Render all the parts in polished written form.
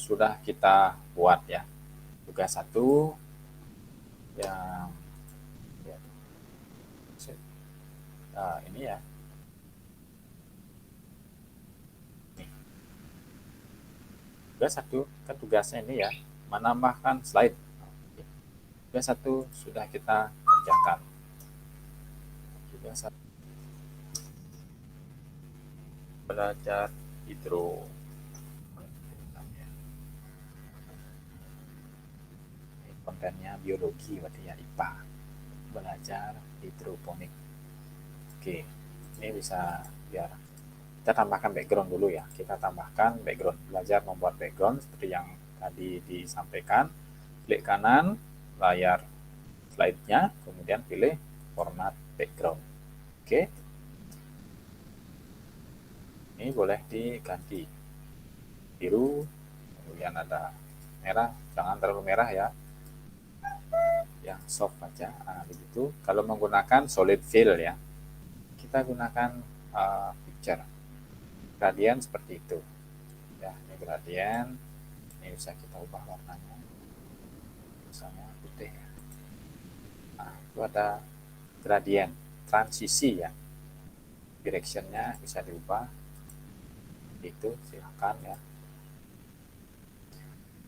sudah kita buat ya. Tugas 1 yang ya, ini ya. Tugas 1 kan tugasnya ini ya, menambahkan slide. Tugas 1 sudah kita kerjakan. Tugas 1 belajar hidro. Kontennya biologi berarti ya, IPA. Belajar hidroponik. Oke, ini bisa biar kita tambahkan background dulu ya. Kita tambahkan background, belajar membuat background seperti yang tadi disampaikan. Klik kanan layar slide-nya, kemudian pilih format background. Oke, ini boleh diganti biru, kemudian ada merah, jangan terlalu merah ya, yang soft aja. Nah, begitu. Kalau menggunakan solid fill ya, kita gunakan picture gradient seperti itu ya. Ini gradient, ini bisa kita ubah warnanya, misalnya putih ya. Nah, itu ada gradient transisi ya, directionnya bisa diubah, itu silahkan ya.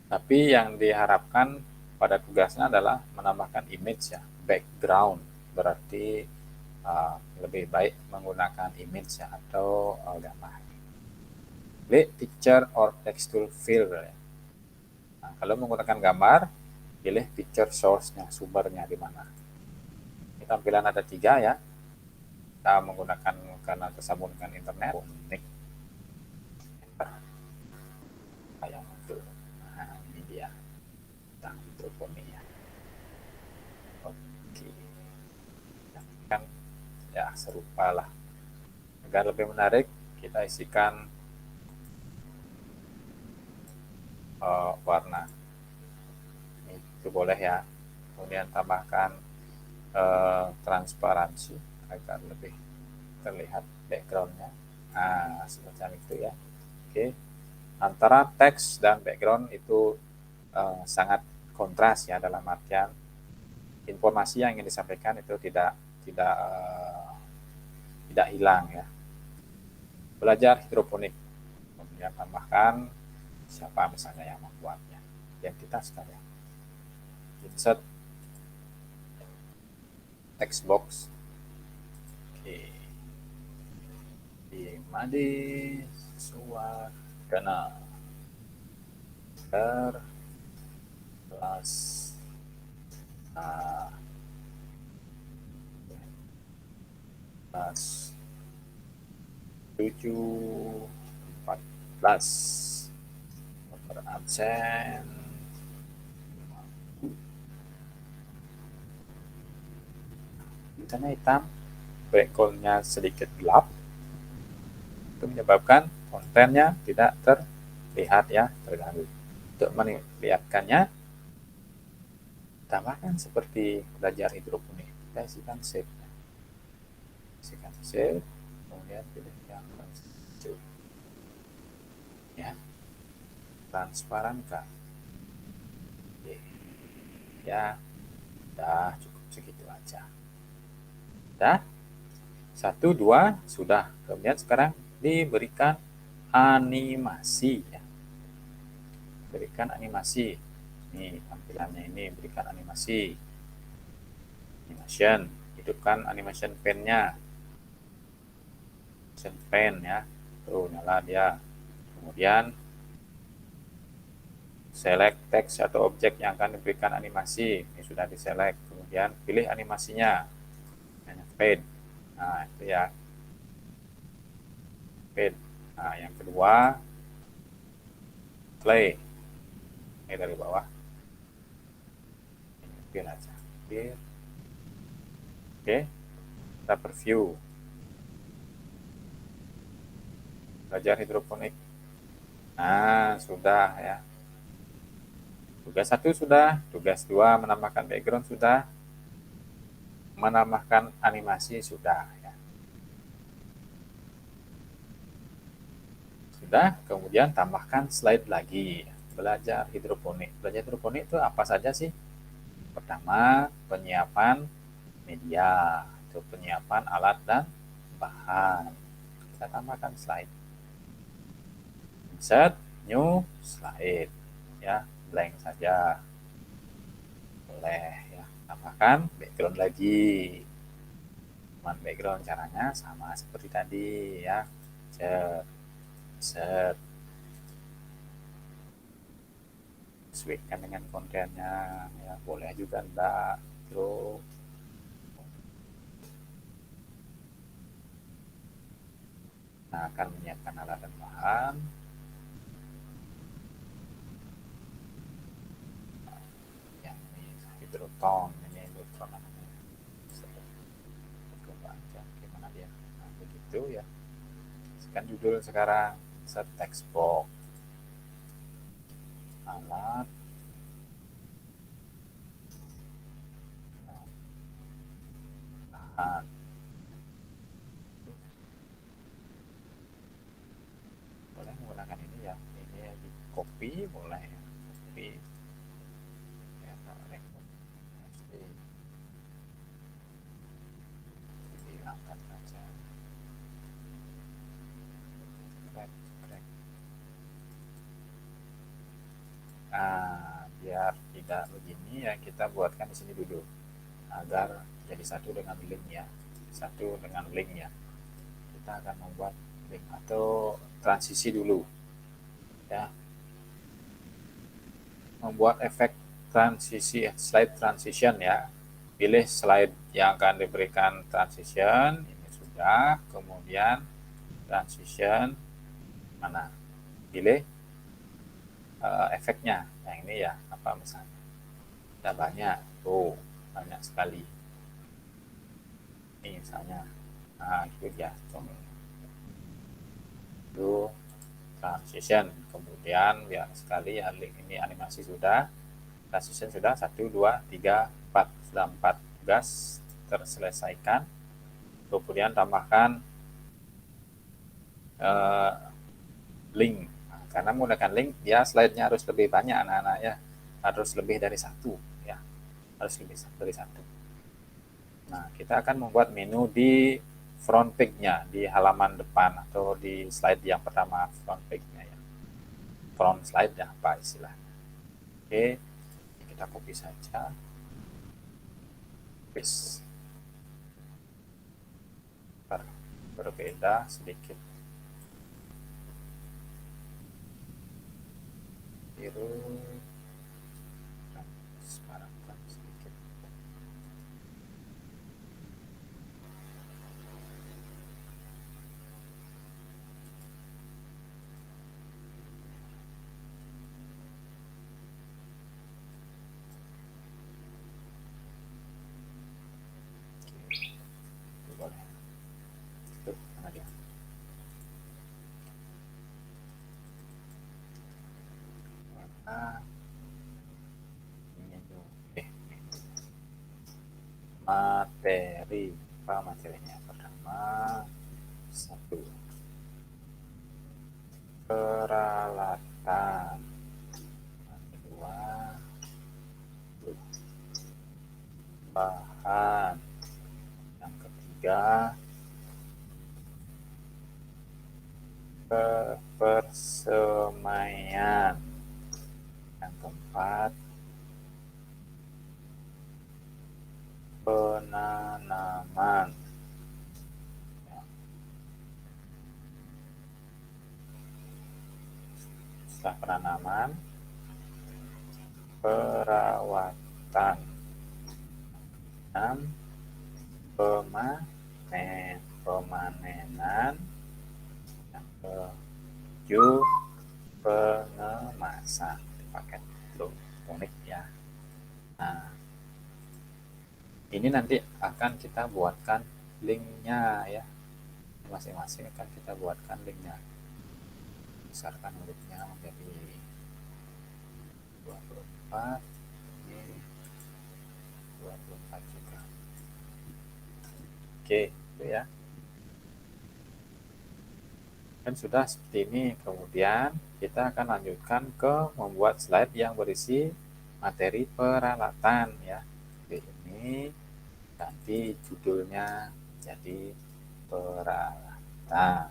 Tapi yang diharapkan pada tugasnya adalah menambahkan image ya, background, berarti lebih baik menggunakan image ya, atau gambar. Pilih picture or textual fill ya. Nah, kalau menggunakan gambar, pilih picture source-nya, sumbernya di mana. Ini tampilan ada 3 ya. Kita menggunakan karena tersambung dengan internet. Unik. Kayak itu. Nah, ini dia. Tentang hidroponik ya. Oke. Kan ya serupa lah. Agar lebih menarik, kita isikan warna. Itu boleh ya. Kemudian tambahkan transparansi agar lebih terlihat backgroundnya. Nah, semacam itu ya. Oke. Antara teks dan background itu sangat kontras ya, dalam artian informasi yang ingin disampaikan itu tidak hilang ya. Belajar hidroponik, kemudian tambahkan siapa misalnya yang membuatnya, identitas ya. Insert text box. Oke. Di Made Suwardana kelas kelas 7/14, nomor absen 50. Hitamnya hitam, backgroundnya sedikit gelap, itu menyebabkan kontennya tidak terlihat ya, terganggu. Untuk melihatkannya, tambahkan seperti belajar hidroponik, kita isikan save, kemudian pilih yang hijau ya, transparan kan ya. Udah cukup segitu aja. Udah 1, 2 sudah. Kemudian sekarang diberikan animasi ya. Berikan animasi. Ini tampilannya, ini berikan animasi. Animation, hidupkan animation pen-nya. Animation pen ya. Tuh nyala dia. Kemudian select teks atau objek yang akan diberikan animasi. Ini sudah diselect. Kemudian pilih animasinya. Fade. Nah, itu ya. Fade. Nah, yang kedua play. Ini dari bawah. Ini aja. Oke. Kita preview. Belajar hidroponik. Nah, sudah ya. Tugas 1 sudah, tugas 2 menambahkan background sudah, menambahkan animasi sudah ya. Sudah, kemudian tambahkan slide lagi. belajar hidroponik. Belajar hidroponik itu apa saja sih? Pertama, penyiapan media, itu penyiapan alat dan bahan. Kita tambahkan slide. Insert new slide, ya, blank saja. Boleh ya. Tambahkan background lagi. Background caranya sama seperti tadi ya. Set sesuaikan dengan kontennya ya, boleh juga enggak. Terus nah, akan menyiapkan alat dan bahan. Yang ini hidroton, ini hidroton namanya. Coba aja gimana dia. Nah, begitu ya. Sekarang judul sekarang set text box alat bahan. Boleh menggunakan ini ya, ini ya, di copy boleh ya, copy ya, record pasti dihilangkan saja. Crack. Nah, biar tidak begini ya, kita buatkan di sini dulu agar jadi satu dengan link ya, satu dengan link ya. Kita akan membuat link atau transisi dulu ya, membuat efek transisi slide transition ya. Pilih slide yang akan diberikan transition, ini sudah. Kemudian transition mana, pilih efeknya yang ini ya, apa misalnya ada banyak tuh, banyak sekali ini misalnya. Nah itu dia itu transition. Kemudian biar sekali ya, link ini animasi sudah, transition sudah 1 2 3 4, sudah 4 tugas terselesaikan. Kemudian tambahkan link. Nah, karena menggunakan link ya, slide-nya harus lebih banyak anak-anak ya, harus lebih dari satu ya, harus lebih dari satu. Nah, kita akan membuat menu di front page-nya, di halaman depan atau di slide yang pertama, front page-nya ya, front slide ya, apa istilahnya. Oke, kita copy saja, paste, berbeda sedikit, biru, sekarang sedikit. Materi, apa materinya? Pertama, satu, peralatan. Kedua, bahan. Yang ketiga, persemaian. Yang keempat, penanaman. Setelah penanaman, perawatan. 6, pemanenan. Yang ke-7, pengemasan paket elektronik ya. Nah, ini nanti akan kita buatkan linknya ya, masing-masing akan kita buatkan linknya. Besarkan hurufnya menjadi 24, ini 24 juga. Oke, itu ya. Dan sudah seperti ini. Kemudian kita akan lanjutkan ke membuat slide yang berisi materi peralatan ya. Oke, ini ganti judulnya jadi peralatan.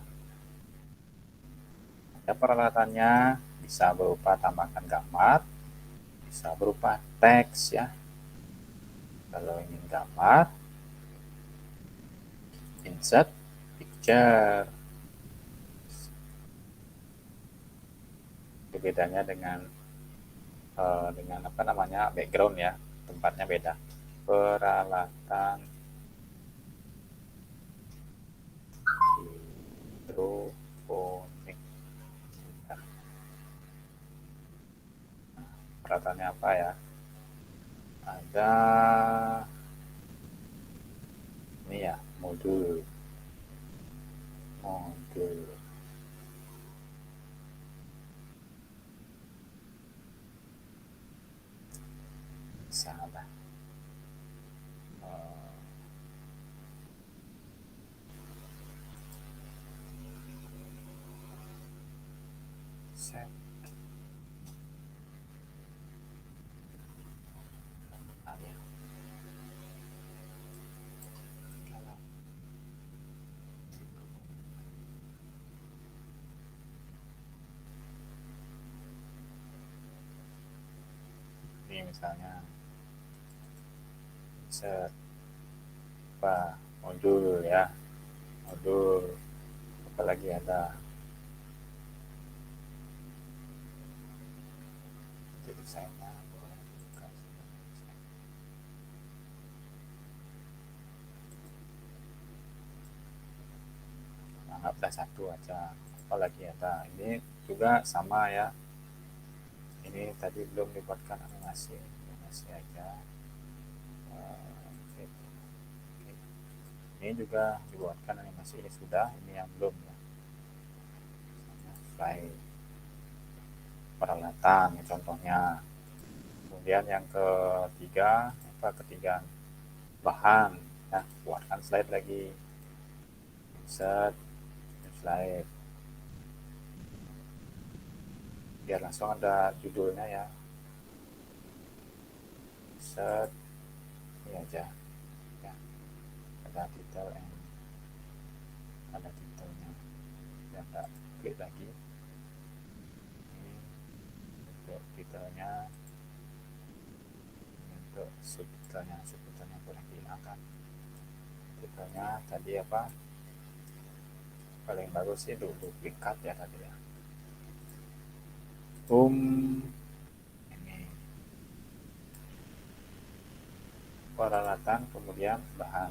Ya, peralatannya bisa berupa tambahkan gambar, bisa berupa teks ya. Kalau ingin gambar, insert picture. Bedanya dengan apa namanya background ya, tempatnya beda. Peralatan hidroponik. Peralatannya apa ya? Ada ini ya, modul. Salah. Set. Ini misalnya set apa modul ya, modul apalagi ada desainnya. Anggaplah satu aja, apalagi ada ini juga sama ya. Ini tadi belum dibuatkan animasi aja. Ini juga dibuatkan animasi, ini sudah, ini yang belum ya. Slide peralatan contohnya. Kemudian yang ketiga bahan ya, buatkan slide lagi. Set slide biar langsung ada judulnya ya. Set ini aja ya, ada title ada titelnya ya, ada klik lagi ini untuk titelnya, untuk subtitelnya boleh dihilangkan. Titelnya tadi apa, paling bagus sih duplikat ya tadi ya. Ini peralatan, kemudian bahan.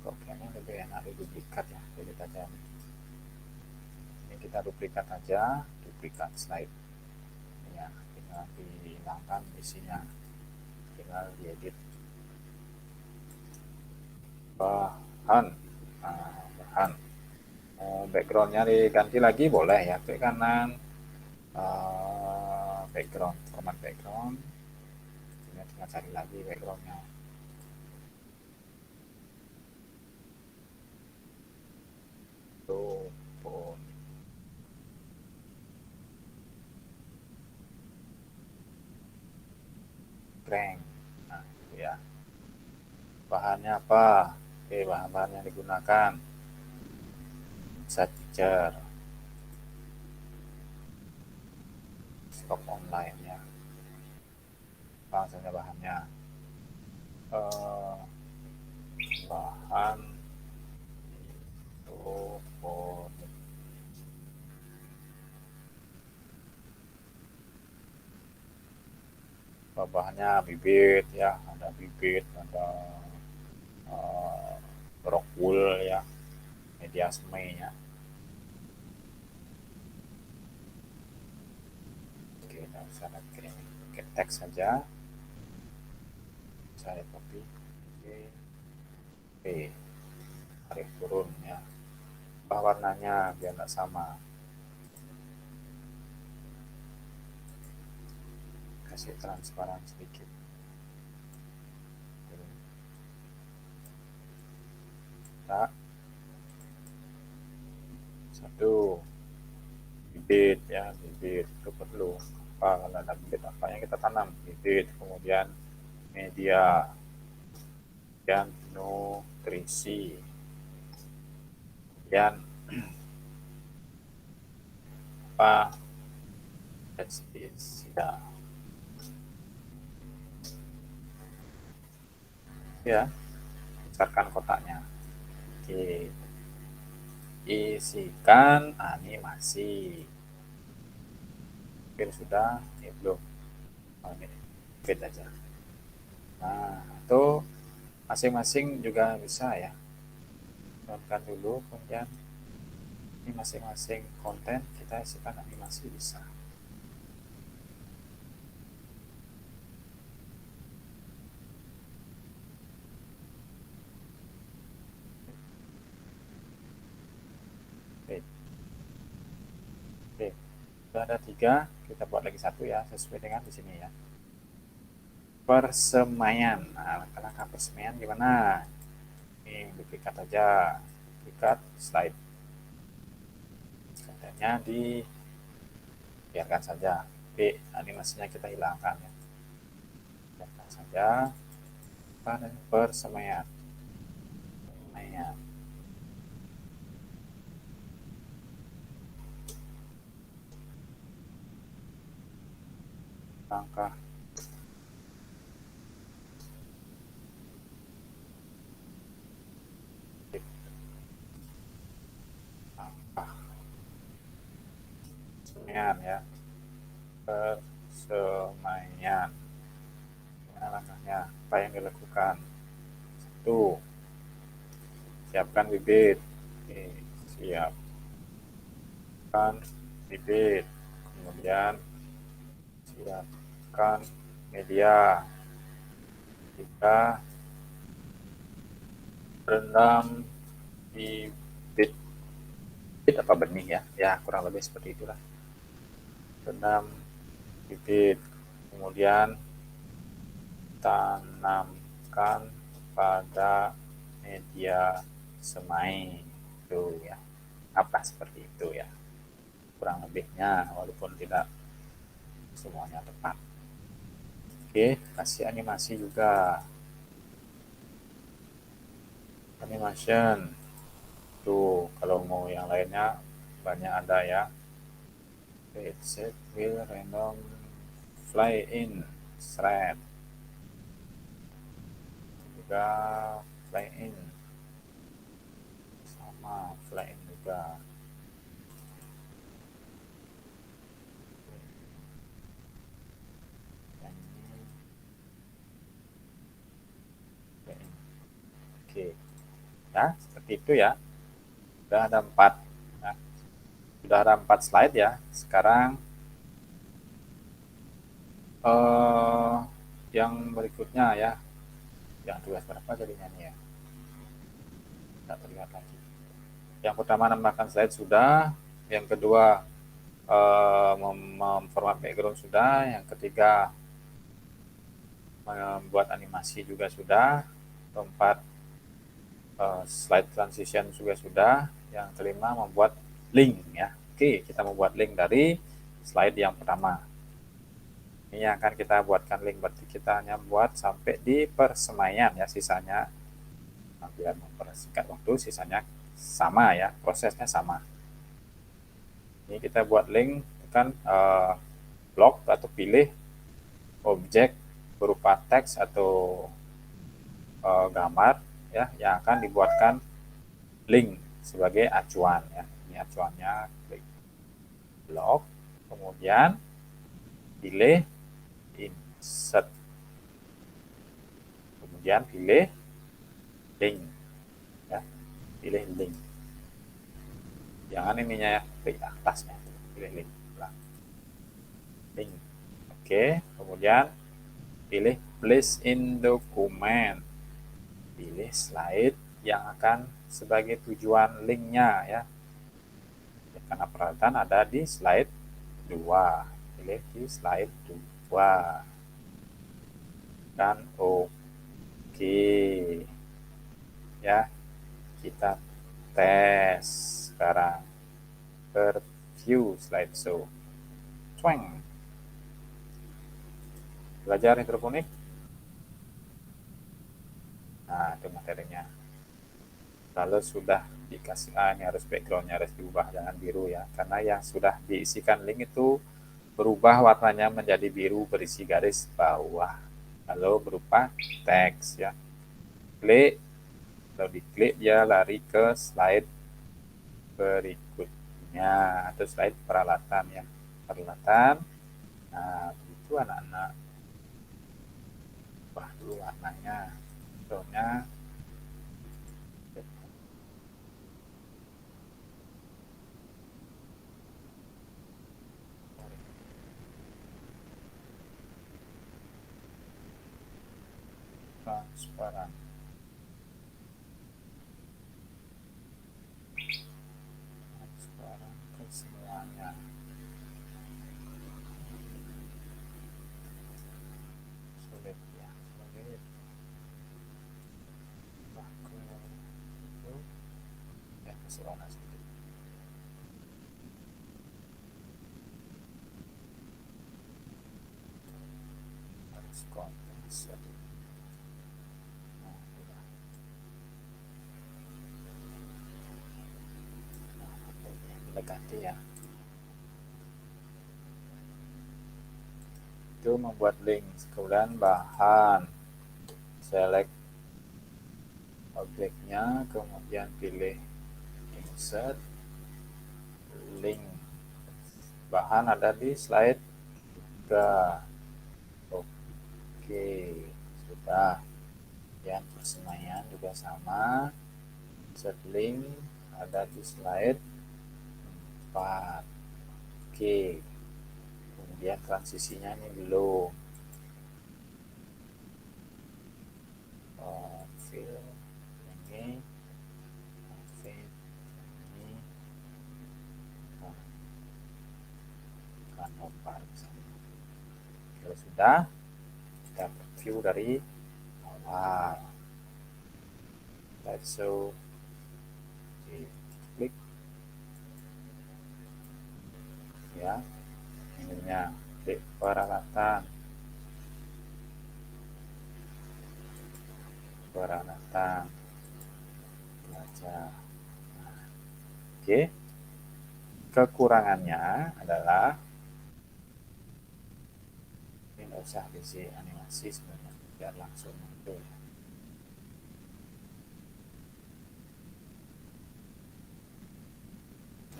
Kok kayaknya lebih enak di duplikat ya, jadi aja. Ini kita duplikat aja, duplikat slide ini ya, tinggal dihilangkan isinya, tinggal diedit. Bahan, bahan backgroundnya diganti lagi boleh ya, klik kanan background, format background, ini tinggal cari lagi backgroundnya. Crank. Nah, itu ya. Bahannya apa? Oke, bahan-bahan yang digunakan. Set picture. Stok online ya. Langsungnya bahannya. Bahan hidroponik. Bahannya bibit ya, ada bibit, ada rock wool ya, media semai ya. Oke, kita bisa kirim ke teks saja, saya copy. Oke, tarik turun ya, ubah warnanya biar nggak sama, kasih transparan sedikit. Tak satu bibit ya, bibit itu perlu apa, kalau ada bibit apa yang kita tanam, bibit, kemudian media, kemudian nutrisi, kemudian apa, pestisida ya. Besarkan kotaknya. Oke, isikan animasi. Oke, sudah, ini belum. Oh, ini fit aja. Nah, itu masing-masing juga bisa ya. Tonton dulu, kemudian ini masing-masing konten kita isikan animasi bisa. Oke, oke. Sudah ada 3, kita buat lagi 1 ya, sesuai dengan di sini ya. Persemaian. Nah, langkah persemaian gimana? Ini duplikat aja, duplikat slide. Kontennya biarkan saja. Oke, animasinya kita hilangkan ya. Biarkan saja. Persemaian. Persemaian. Langkah persemaian ya, persemaian. Gimana langkahnya? Apa yang dilakukan? 1, siapkan bibit. Oke, siapkan bibit. Kemudian siapkan media. 3, rendam bibit. Bibit apa benih ya? Ya, kurang lebih seperti itulah. Rendam bibit. Kemudian tanamkan pada media semai itu ya, apa seperti itu ya, kurang lebihnya, walaupun tidak semuanya tepat. Oke, kasih animasi juga, animation tuh, kalau mau yang lainnya banyak ada ya. It set will random fly in thread juga, fly in sama fly in juga. Yang ini fly in. Oke ya, seperti itu ya. Sudah ada 4 ya. Sudah ada 4 slide ya. Sekarang yang berikutnya ya, yang tugas berapa jadinya nih ya, tidak terlihat lagi. Yang pertama menambahkan slide sudah, yang kedua memformat background sudah, yang ketiga membuat animasi juga sudah, keempat slide transition juga sudah, yang kelima membuat link ya. Oke, kita membuat link dari slide yang pertama. Ini yang akan kita buatkan link, berarti kita hanya buat sampai di persemaian ya, sisanya biar mempersingkat waktu, sisanya sama ya, prosesnya sama. Ini kita buat link, tekan blok atau pilih objek berupa teks atau gambar ya, yang akan dibuatkan link sebagai acuan ya. Ini acuannya, klik blok, kemudian pilih insert, kemudian pilih link ya, pilih link, jangan ininya ya, klik atasnya, pilih link, link. Oke, kemudian pilih place in document, pilih slide yang akan sebagai tujuan linknya ya, karena peralatan ada di slide 2, pilih di slide 2 dan oke ya. Kita tes sekarang view slideshow. Cueng. Belajar hidroponik. Nah, itu materinya. Kalau sudah dikasih ini harus backgroundnya harus diubah, jangan biru ya, karena yang sudah diisikan link itu berubah warnanya menjadi biru berisi garis bawah kalau berupa teks ya. Klik, kalau diklik dia lari ke slide berikutnya atau slide peralatan ya, peralatan. Nah itu anak-anak, ubah dulu warnanya, contohnya transparan. Transparan ke semuanya. Sulit ya, sulit. Baku itu ya kasih warna sedikit. Harus kontras sedikit. Ganti ya. Itu membuat link, kemudian bahan, select objeknya, kemudian pilih insert link. Bahan ada di slide 3. Oke, sudah. Yang persemaian juga sama, insert link ada di slide 4. Oke, kemudian transisinya ini belum. Fill ini, fill ini, kan open. Kalau sudah, kita view dari awal. Slideshow, klik ya, ininya klik peralatan, belajar. Nah, oke, kekurangannya adalah ini nggak usah diisi animasi sebenarnya, biar langsung muncul ya.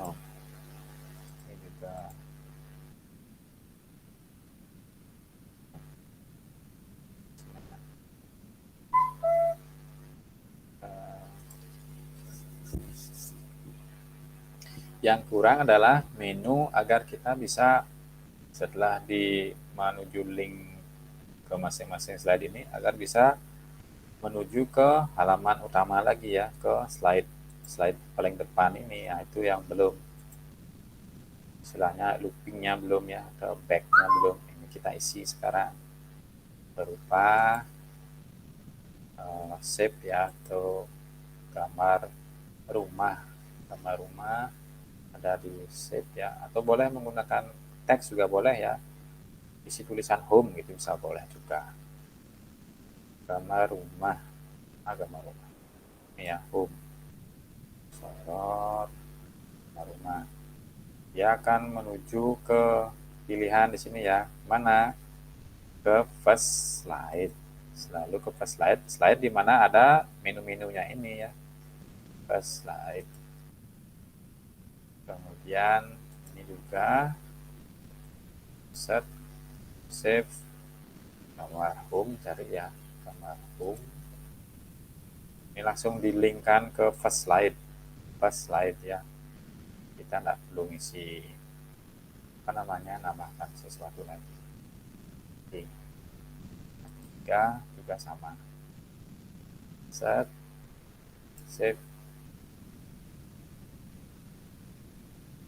Oh, ini juga yang kurang adalah menu agar kita bisa setelah di menuju link ke masing-masing slide ini agar bisa menuju ke halaman utama lagi ya, ke slide paling depan ini. Nah, itu yang belum, istilahnya loopingnya belum ya, atau backnya belum. Ini kita isi sekarang berupa shape ya, atau gambar rumah ada di shape ya, atau boleh menggunakan teks juga boleh ya, isi tulisan home gitu bisa boleh juga. Gambar rumah ini ya, home, sorot rumah, dia akan menuju ke pilihan di sini ya, mana, ke first slide, selalu ke first slide di mana ada menu-menunya ini ya, first slide. Kemudian ini juga set save gambar home, cari ya gambar home, ini langsung dilinkkan ke first slide ya, kita nggak perlu ngisi nambahkan sesuatu lagi. Oke. Ketiga juga sama, set save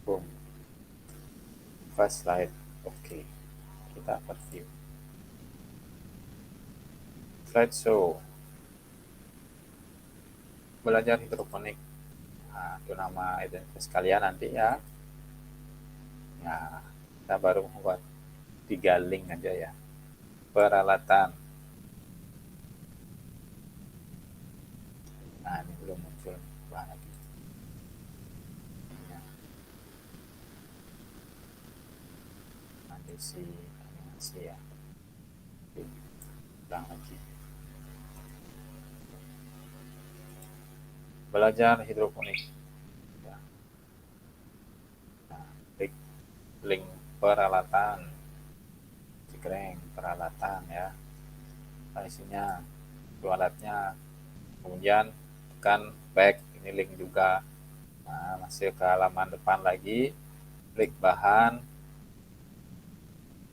boom, first slide. Oke, kita preview slideshow, belajar hidroponik. Nah, itu nama identitas kalian nanti ya. Ya, kita baru membuat 3 link aja ya. Peralatan. Nah, ini belum muncul wah lagi. Ya, animasi ya. Oke, ulang lagi. Belajar hidroponik. Ya. Nah, klik link peralatan. Cekreng peralatan ya. Isinya alatnya. Kemudian tekan back, ini link juga. Nah, masih ke halaman depan lagi, klik bahan,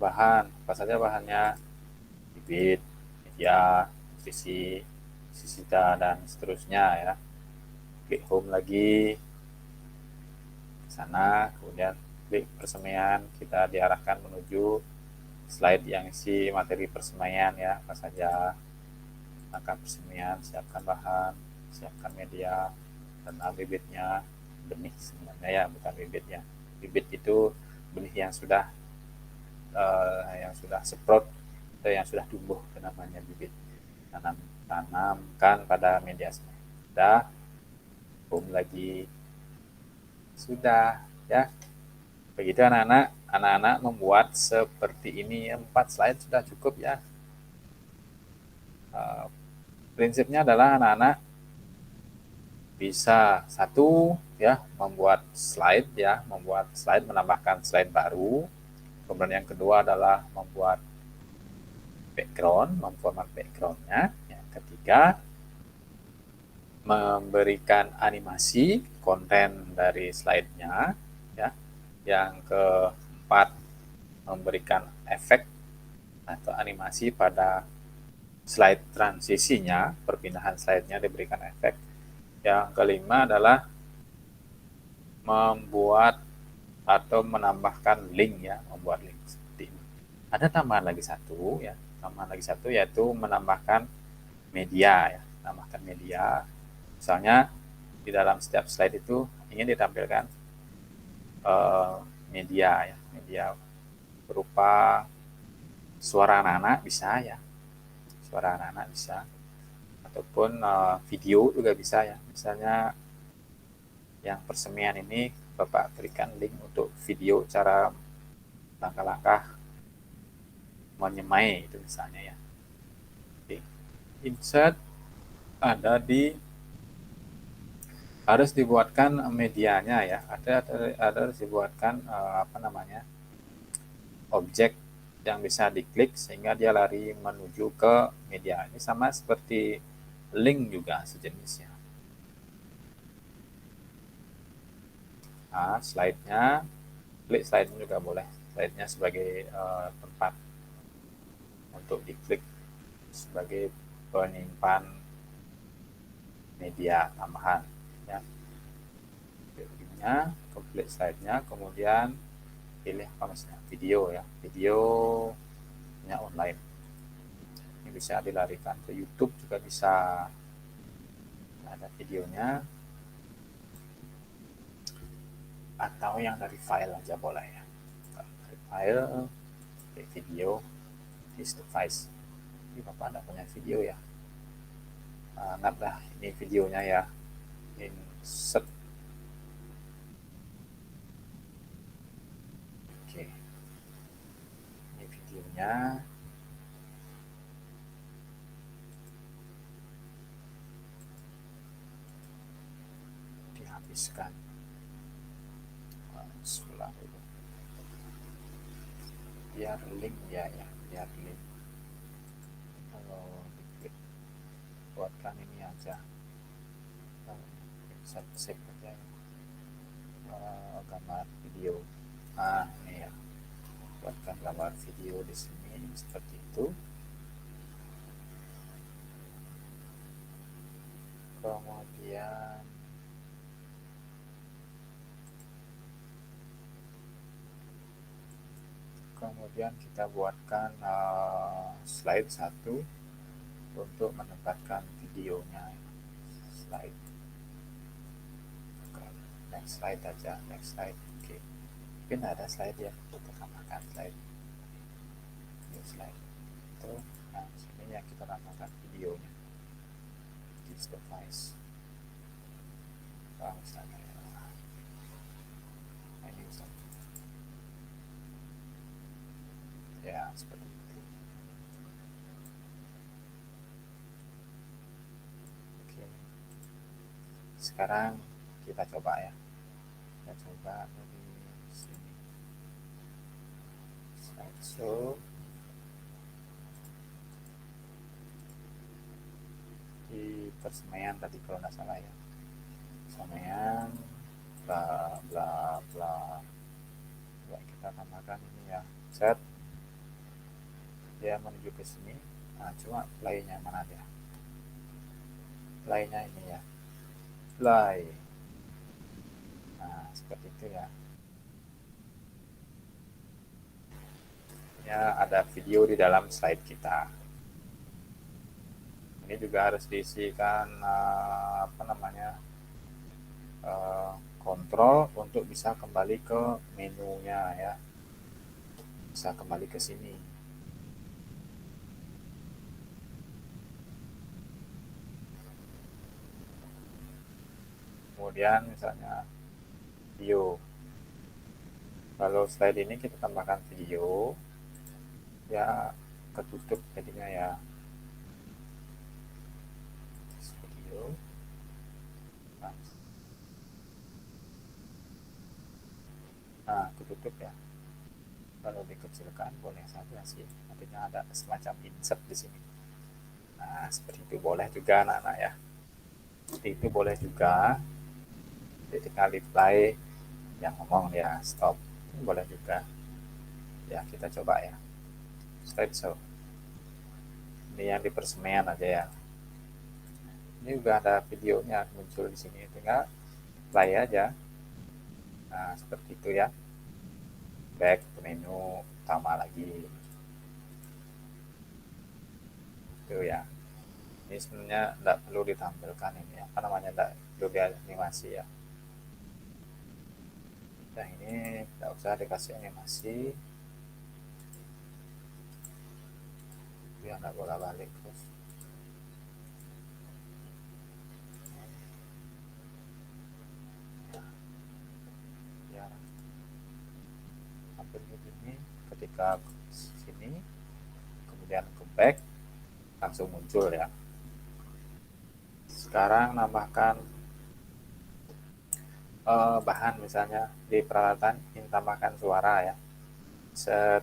apa saja bahannya, bibit, media, sisi, sisita, dan seterusnya ya. Klik home lagi, ke sana, kemudian klik persemaian, kita diarahkan menuju slide yang isi materi persemaian ya, apa saja. Maka persemaian, siapkan bahan, siapkan media, dan bibitnya, benih sebenarnya ya, bukan bibitnya. Bibit itu benih yang sudah sprout atau yang sudah tumbuh, namanya bibit. Tanamkan pada media semai. Sudah, lagi. Sudah ya. Begitu anak-anak membuat seperti ini, 4 slide sudah cukup ya. Prinsipnya adalah anak-anak bisa satu ya membuat slide menambahkan slide baru. Kemudian yang kedua adalah membuat background, memformat backgroundnya. Yang ketiga, memberikan animasi konten dari slide-nya ya. Yang keempat, memberikan efek atau animasi pada slide transisinya, perpindahan slide-nya diberikan efek. Yang kelima adalah membuat atau menambahkan link ya, membuat link seperti ini. Ada tambahan lagi satu ya, yaitu menambahkan media ya, Misalnya di dalam setiap slide itu ingin ditampilkan media berupa suara anak-anak bisa ataupun video juga bisa ya. Misalnya yang persemaian ini Bapak berikan link untuk video cara langkah-langkah menyemai itu misalnya ya. Oke. Insert harus dibuatkan medianya ya, harus dibuatkan objek yang bisa diklik sehingga dia lari menuju ke media. Ini sama seperti link juga sejenisnya. Nah, slide-nya, klik slide juga boleh. Slide-nya sebagai tempat untuk diklik sebagai penyimpan media tambahan ya. Klik slide-nya, kemudian pilih video ya, videonya online. Ini bisa dilarikan ke YouTube juga bisa. Ada videonya atau yang dari file aja boleh ya. Dari file, video, this device. Ini Bapak ada punya video ya. Anggaplah ini videonya ya. Insert. Oke. Ini videonya. Dihabiskan. Ulang dulu. Biar link ya, biar link. Kalau diklik buatkan ini aja. Save aja gambar video. Ini ya, buatkan gambar video di sini seperti itu. Kemudian kita buatkan slide 1 untuk menempatkan videonya. Next slide aja, Oke. tapi nggak ada slide ya, kita tambahkan slide, new slide itu. Nah sini yang kita tambahkan videonya, this device. Misalnya ini misalnya ya seperti itu. Oke, sekarang kita coba ya, kita coba dari sini slideshow di persemaian tadi kalau nggak salah ya, persemaian bla bla bla ya, kita tambahkan ini ya, set dia menuju ke sini. Nah cuma playnya mana dia, playnya ini ya, play. Nah seperti itu ya, ya ada video di dalam slide kita. Ini juga harus diisikan apa namanya, kontrol untuk bisa kembali ke menunya ya, bisa kembali ke sini. Kemudian misalnya video, kalau slide ini kita tambahkan video ya, ketutup jadinya ya, video. Nah ketutup ya, kalau dikecilkan boleh saja sih, nantinya ada semacam insert di sini. Nah seperti itu boleh juga anak-anak ya, seperti itu boleh juga. Jadi kali play yang ngomong ya stop, boleh juga ya. Kita coba ya, slideshow ini yang di persemaian aja ya, ini juga ada videonya muncul di sini, tinggal play aja. Nah seperti itu ya, back ke menu utama lagi itu ya. Ini sebenarnya tidak perlu ditampilkan ini apa namanya, tidak perlu dianimasi ya. Nah ini tidak usah dikasih animasi biar nggak bolak-balik terus. Ya hampir begini, ketika sini kemudian ke back langsung muncul ya. Sekarang nambahkan bahan, misalnya di peralatan ingin tambahkan suara ya, set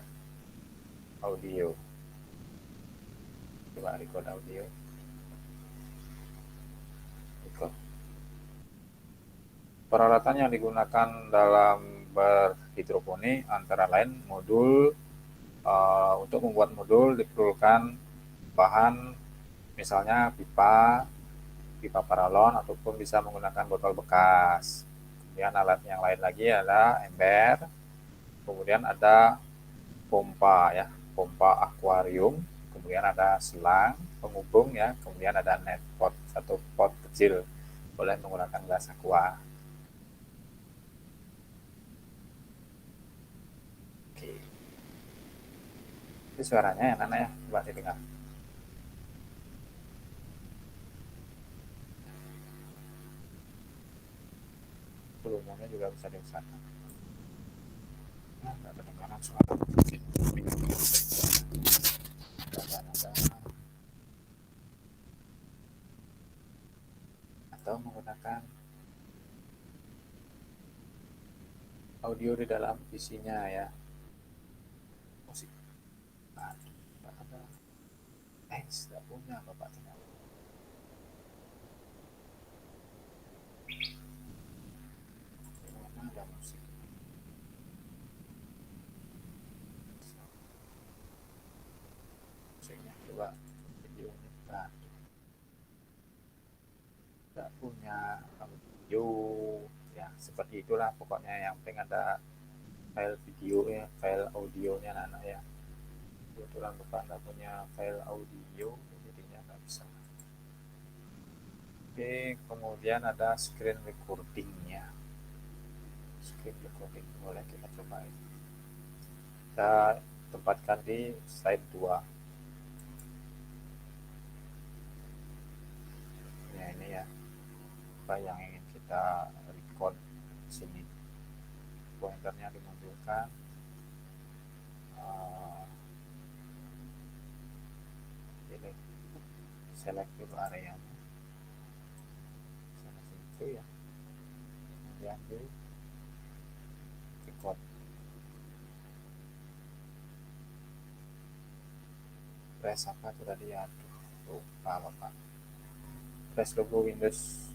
audio, coba record audio, record. Peralatan yang digunakan dalam berhidroponik antara lain modul. Untuk membuat modul diperlukan bahan, misalnya pipa paralon, ataupun bisa menggunakan botol bekas. Kemudian alat yang lain lagi adalah ember, kemudian ada pompa ya, pompa akuarium, kemudian ada selang penghubung ya, kemudian ada net pot, satu pot kecil, boleh menggunakan gelas aqua. Oke, itu suaranya ya Nana ya, coba didengar. Volumenya juga bisa diusahakan. Nah, kedengaran suara mungkin atau menggunakan audio di dalam PC-nya ya, musik. Nah, ada tidak punya bapak tinggal. Mana ada musik? Musiknya coba videonya. Nah, tidak punya audio ya, seperti itulah pokoknya. Yang penting ada file video ya, file audionya Nana ya. Kebetulan bapak nggak punya file audio, jadinya nggak bisa. Oke, kemudian ada screen recordingnya. screen recording boleh kita cobain. Kita tempatkan di slide 2 ya, ini ya apa yang ingin kita record di sini. Pointernya dimunculkan, pilih select dulu area sana situ ya, kemudian di record. Press apa itu tadi ya, lupa bapak. Press logo Windows,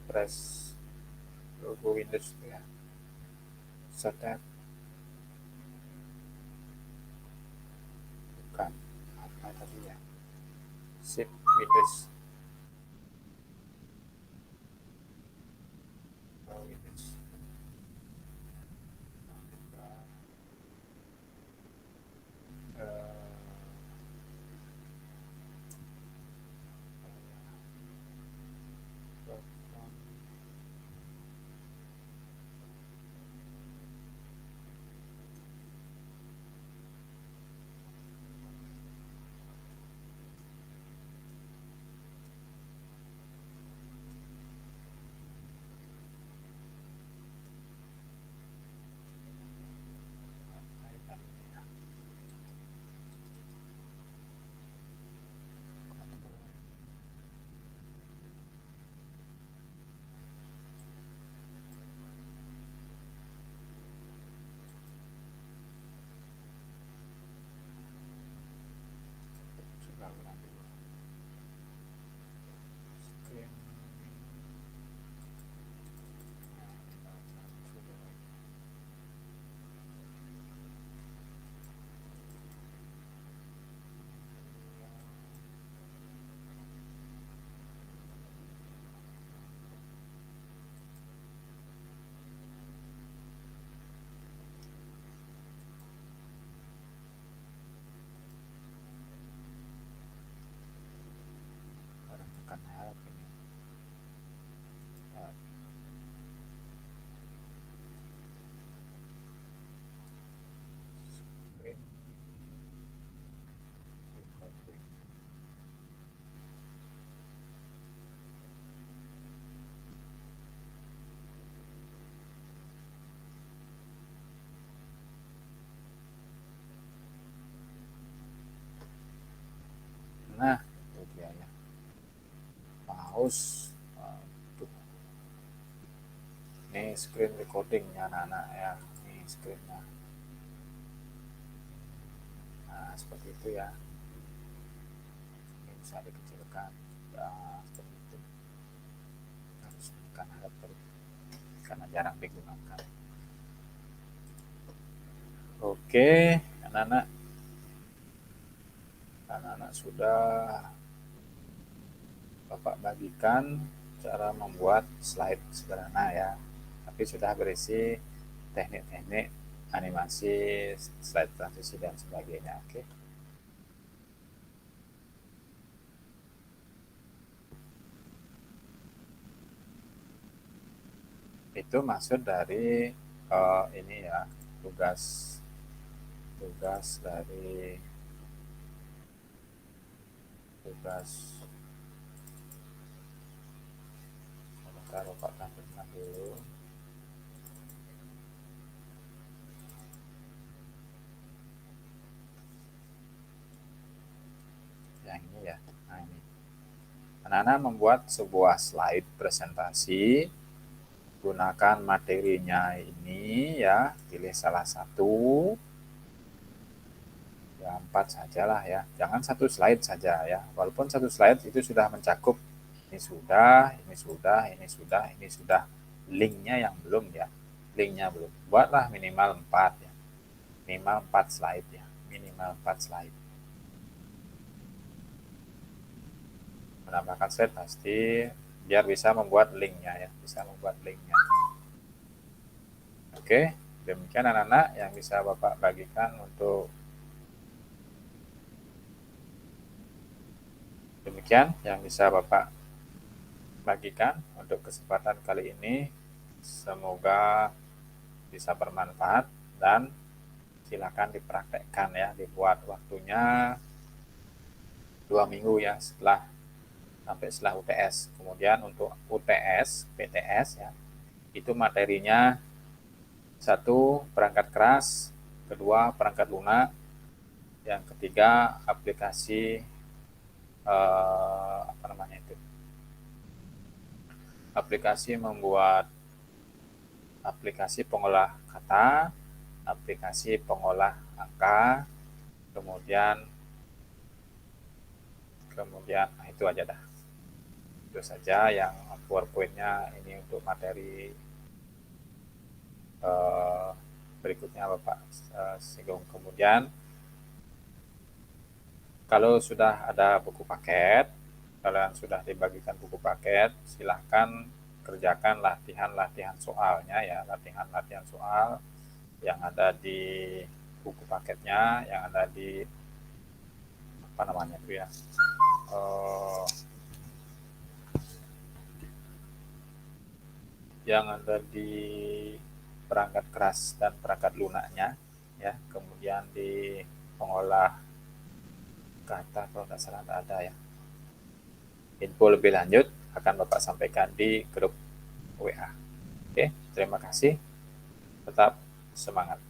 press logo Windows ya, setup bukan apa tadi ya, shift Windows, Windows. Tekan help ini. Nah, itu dia ya. Mouse. Ini screen recordingnya anak-anak ya. Ini screennya. Nah, seperti itu ya. Ini bisa dikecilkan. Nah, seperti itu. Harus tekan harap terus karena jarang digunakan. Oke, anak-anak. Anak-anak sudah Bapak bagikan cara membuat slide sederhana ya, tapi sudah berisi teknik-teknik animasi, slide transisi dan sebagainya. Oke. Itu maksud dari ini ya, tugas dari sebentar Bapak tampilkan dulu. Yang ini ya. Nah, ini. Anak-anak membuat sebuah slide presentasi, gunakan materinya ini ya, pilih salah satu, ya 4 sajalah ya, jangan satu slide saja ya, walaupun satu slide itu sudah mencakup ini sudah, ini sudah, ini sudah, ini sudah, linknya yang belum ya, linknya belum, buatlah minimal 4 ya, minimal 4 slide ya, minimal 4 slide. Menambahkan slide pasti biar bisa membuat linknya ya, bisa membuat linknya. Oke, demikian anak-anak yang bisa Bapak bagikan untuk demikian yang bisa Bapak bagikan untuk kesempatan kali ini. Semoga bisa bermanfaat dan silakan dipraktekkan ya, dibuat waktunya 2 minggu ya sampai setelah UTS. Kemudian untuk UTS, PTS ya, itu materinya 1 perangkat keras, 2 perangkat lunak, yang ketiga aplikasi apa namanya itu? Aplikasi membuat aplikasi pengolah kata, aplikasi pengolah angka, kemudian itu aja dah. Itu saja yang PowerPoint-nya ini untuk materi berikutnya Bapak singgung. Kemudian kalau sudah ada buku paket, kalian sudah dibagikan buku paket, silahkan kerjakan latihan-latihan soalnya ya, latihan-latihan soal yang ada di buku paketnya, yang ada di apa namanya itu ya, yang ada di perangkat keras dan perangkat lunaknya ya, kemudian di pengolah kata kalau tidak salah ada ya. Info lebih lanjut akan Bapak sampaikan di grup WA. Oke, terima kasih. Tetap semangat.